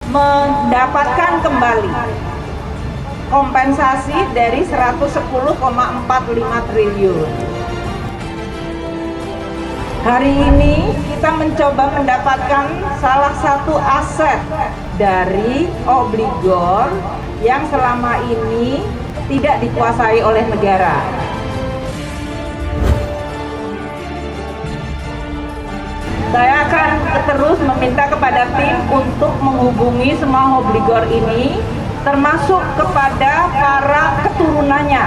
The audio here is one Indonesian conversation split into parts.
mendapatkan kembali kompensasi dari 110,45 triliun. Hari ini kita mencoba mendapatkan salah satu aset dari obligor yang selama ini tidak dikuasai oleh negara. Saya akan terus meminta kepada tim untuk menghubungi semua obligor ini, termasuk kepada para keturunannya.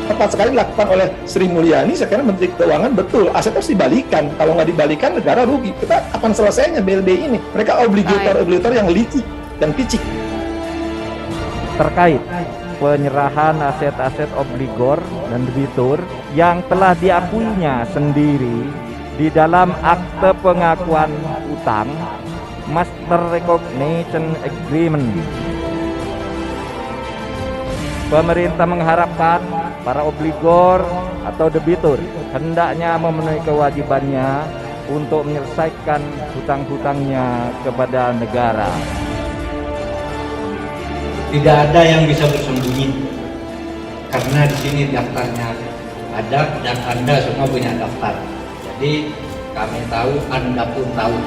Tepat sekali dilakukan oleh Sri Mulyani, sekarang Menteri Keuangan, betul, aset harus dibalikan. Kalau nggak dibalikan, negara rugi. Kita kapan selesainya BLBI ini? Mereka obligator yang licik dan picik. Terkait penyerahan aset-aset obligor dan debitur yang telah diakuinya sendiri di dalam akte pengakuan utang Master Recognition Agreement. Pemerintah mengharapkan para obligor atau debitur hendaknya memenuhi kewajibannya untuk menyelesaikan hutang-hutangnya kepada negara. Tidak ada yang bisa bersembunyi, karena di sini daftarnya ada dan Anda semua punya daftar. Jadi kami tahu, Anda pun tahu.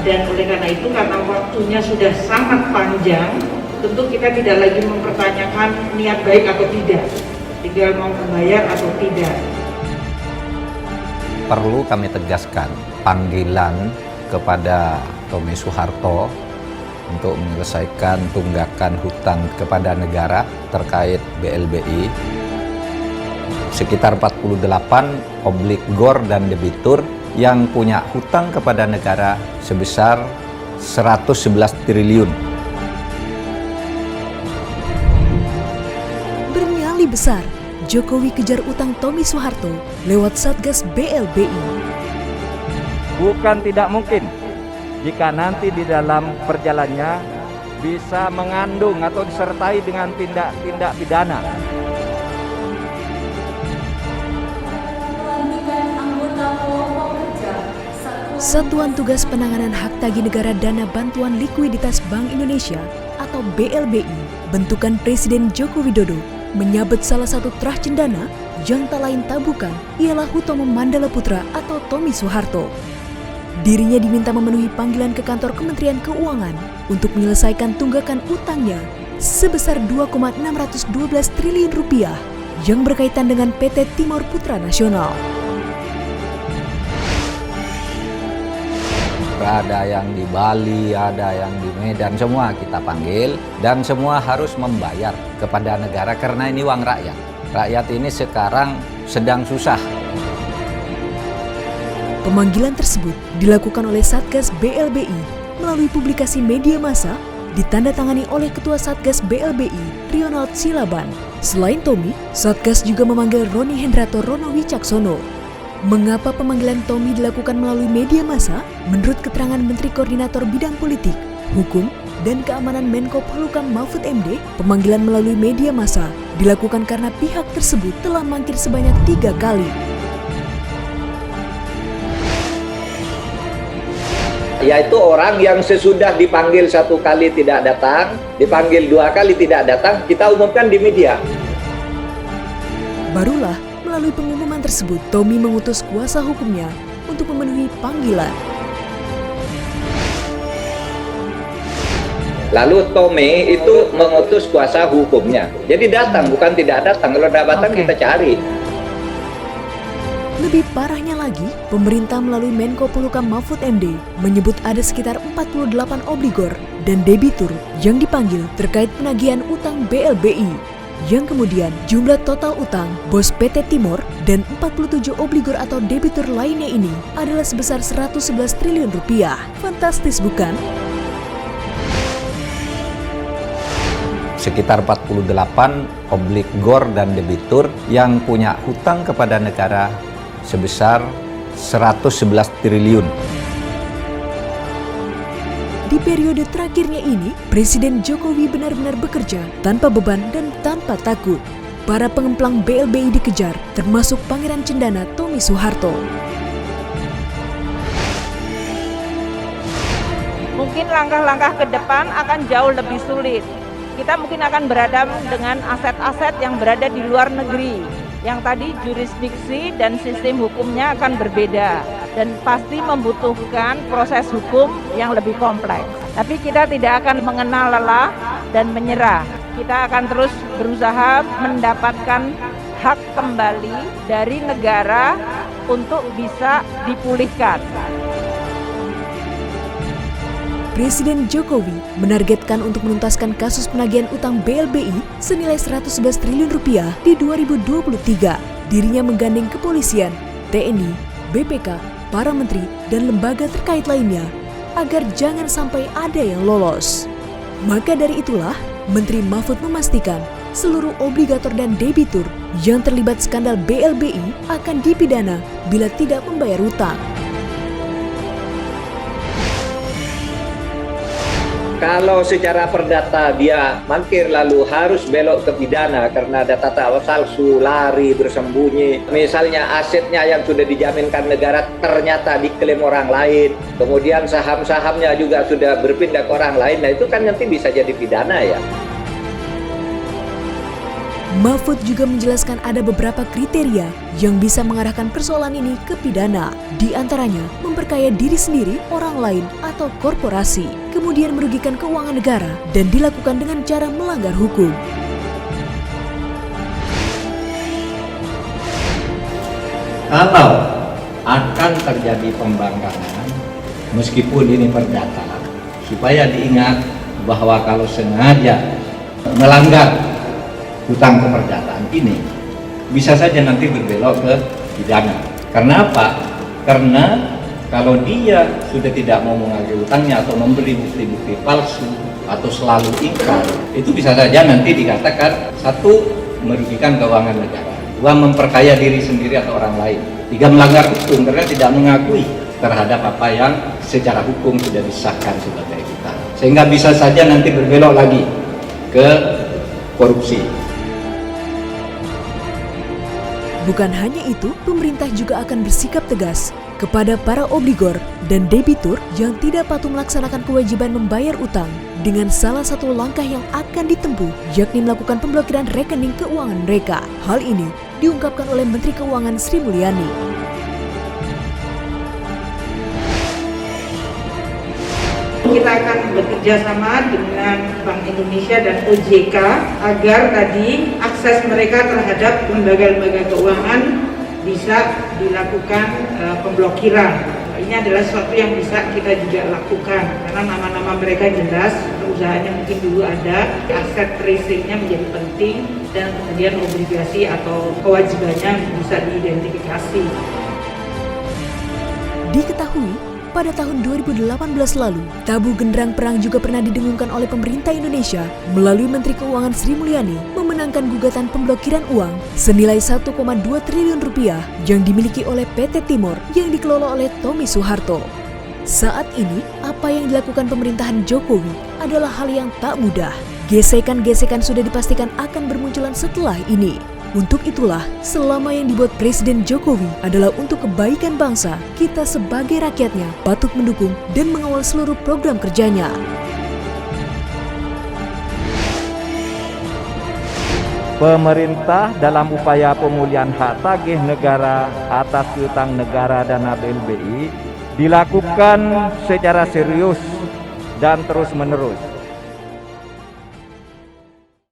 Dan oleh karena itu, karena waktunya sudah sangat panjang, tentu kita tidak lagi mempertanyakan niat baik atau tidak, tinggal mau membayar atau tidak. Perlu kami tegaskan panggilan kepada Tommy Soeharto untuk menyelesaikan tunggakan hutang kepada negara terkait BLBI. Sekitar 48 obligor dan debitur yang punya hutang kepada negara sebesar 111 triliun. Bernyali besar, Jokowi kejar utang Tommy Soeharto lewat Satgas BLBI. Bukan tidak mungkin jika nanti di dalam perjalannya bisa mengandung atau disertai dengan tindak-tindak pidana. Satuan Tugas Penanganan Hak Tagih Negara Dana Bantuan Likuiditas Bank Indonesia atau BLBI, bentukan Presiden Joko Widodo, menyabet salah satu terah cendana yang tak lain tak bukan ialah Hutomo Mandala Putra atau Tommy Soeharto. Dirinya diminta memenuhi panggilan ke kantor Kementerian Keuangan untuk menyelesaikan tunggakan utangnya sebesar 2,612 triliun rupiah yang berkaitan dengan PT Timor Putra Nasional. Ada yang di Bali, ada yang di Medan, semua kita panggil dan semua harus membayar kepada negara karena ini uang rakyat. Rakyat ini sekarang sedang susah. Pemanggilan tersebut dilakukan oleh Satgas BLBI melalui publikasi media massa ditandatangani oleh Ketua Satgas BLBI, Ronald Silaban. Selain Tommy, Satgas juga memanggil Roni Hendrato Rono Wicaksono. Mengapa pemanggilan Tommy dilakukan melalui media massa? Menurut keterangan Menteri Koordinator Bidang Politik, Hukum, dan Keamanan Menko Polhukam Mahfud MD, pemanggilan melalui media massa dilakukan karena pihak tersebut telah mangkir sebanyak 3 kali. Yaitu orang yang sesudah dipanggil 1 kali tidak datang, dipanggil 2 kali tidak datang, kita umumkan di media. Barulah melalui pengumuman tersebut, Tommy mengutus kuasa hukumnya untuk memenuhi panggilan. Lalu Tommy itu mengutus kuasa hukumnya. Jadi datang, bukan tidak datang. Kalau tidak datang kita cari. Lebih parahnya lagi, pemerintah melalui Menko Polhukam Mahfud MD menyebut ada sekitar 48 obligor dan debitur yang dipanggil terkait penagihan utang BLBI. Yang kemudian jumlah total utang bos PT Timor dan 47 obligor atau debitur lainnya ini adalah sebesar 111 triliun rupiah. Fantastis bukan? Sekitar 48 obligor dan debitur yang punya hutang kepada negara sebesar 111 triliun. Di periode terakhirnya ini, Presiden Jokowi benar-benar bekerja tanpa beban dan tanpa takut. Para pengemplang BLBI dikejar, termasuk Pangeran Cendana Tommy Soeharto. mungkin langkah-langkah ke depan akan jauh lebih sulit. Kita mungkin akan berhadapan dengan aset-aset yang berada di luar negeri, yang tadi jurisdiksi dan sistem hukumnya akan berbeda dan pasti membutuhkan proses hukum yang lebih kompleks. Tapi kita tidak akan mengenal lelah dan menyerah. Kita akan terus berusaha mendapatkan hak kembali dari negara untuk bisa dipulihkan. Presiden Jokowi menargetkan untuk menuntaskan kasus penagihan utang BLBI senilai 111 triliun rupiah di 2023. Dirinya menggandeng kepolisian, TNI, BPK, para menteri, dan lembaga terkait lainnya agar jangan sampai ada yang lolos. Maka dari itulah, Menteri Mahfud memastikan seluruh obligator dan debitur yang terlibat skandal BLBI akan dipidana bila tidak membayar utang. Kalau secara perdata dia mangkir lalu harus belok ke pidana karena data palsu, lari, bersembunyi. Misalnya asetnya yang sudah dijaminkan negara ternyata diklaim orang lain. Kemudian saham-sahamnya juga sudah berpindah ke orang lain. Nah itu kan nanti bisa jadi pidana ya. Mahfud juga menjelaskan ada beberapa kriteria yang bisa mengarahkan persoalan ini ke pidana. Di antaranya, memperkaya diri sendiri, orang lain, atau korporasi, kemudian merugikan keuangan negara, dan dilakukan dengan cara melanggar hukum. Kalau akan terjadi pembangkangan, meskipun ini perdata, supaya diingat bahwa kalau sengaja melanggar hutang keperdataan ini bisa saja nanti berbelok ke pidana. Karena apa? Karena kalau dia sudah tidak mau mengagih hutangnya atau memberi bukti-bukti palsu atau selalu ingkar, itu bisa saja nanti dikatakan satu, merugikan keuangan negara, dua, memperkaya diri sendiri atau orang lain, tiga, melanggar hukum karena tidak mengakui terhadap apa yang secara hukum sudah disahkan sebagai hutang, sehingga bisa saja nanti berbelok lagi ke korupsi. Bukan hanya itu, pemerintah juga akan bersikap tegas kepada para obligor dan debitur yang tidak patuh melaksanakan kewajiban membayar utang dengan salah satu langkah yang akan ditempuh, yakni melakukan pemblokiran rekening keuangan mereka. Hal ini diungkapkan oleh Menteri Keuangan Sri Mulyani. Kita akan bekerja sama dengan Bank Indonesia dan OJK agar tadi akses mereka terhadap lembaga-lembaga keuangan bisa dilakukan pemblokiran. Ini adalah sesuatu yang bisa kita juga lakukan karena nama-nama mereka jelas, perusahaannya mungkin dulu ada, aset tracingnya menjadi penting dan kemudian obligasi atau kewajibannya bisa diidentifikasi. Diketahui, pada tahun 2018 lalu, tabu genderang perang juga pernah didengungkan oleh pemerintah Indonesia melalui Menteri Keuangan Sri Mulyani memenangkan gugatan pemblokiran uang senilai 1,2 triliun rupiah yang dimiliki oleh PT Timor yang dikelola oleh Tommy Soeharto. Saat ini, apa yang dilakukan pemerintahan Jokowi adalah hal yang tak mudah. Gesekan-gesekan sudah dipastikan akan bermunculan setelah ini. Untuk itulah, selama yang dibuat Presiden Jokowi adalah untuk kebaikan bangsa, kita sebagai rakyatnya patut mendukung dan mengawal seluruh program kerjanya. Pemerintah dalam upaya pemulihan hak tagih negara atas hutang negara dana BLBI dilakukan secara serius dan terus-menerus.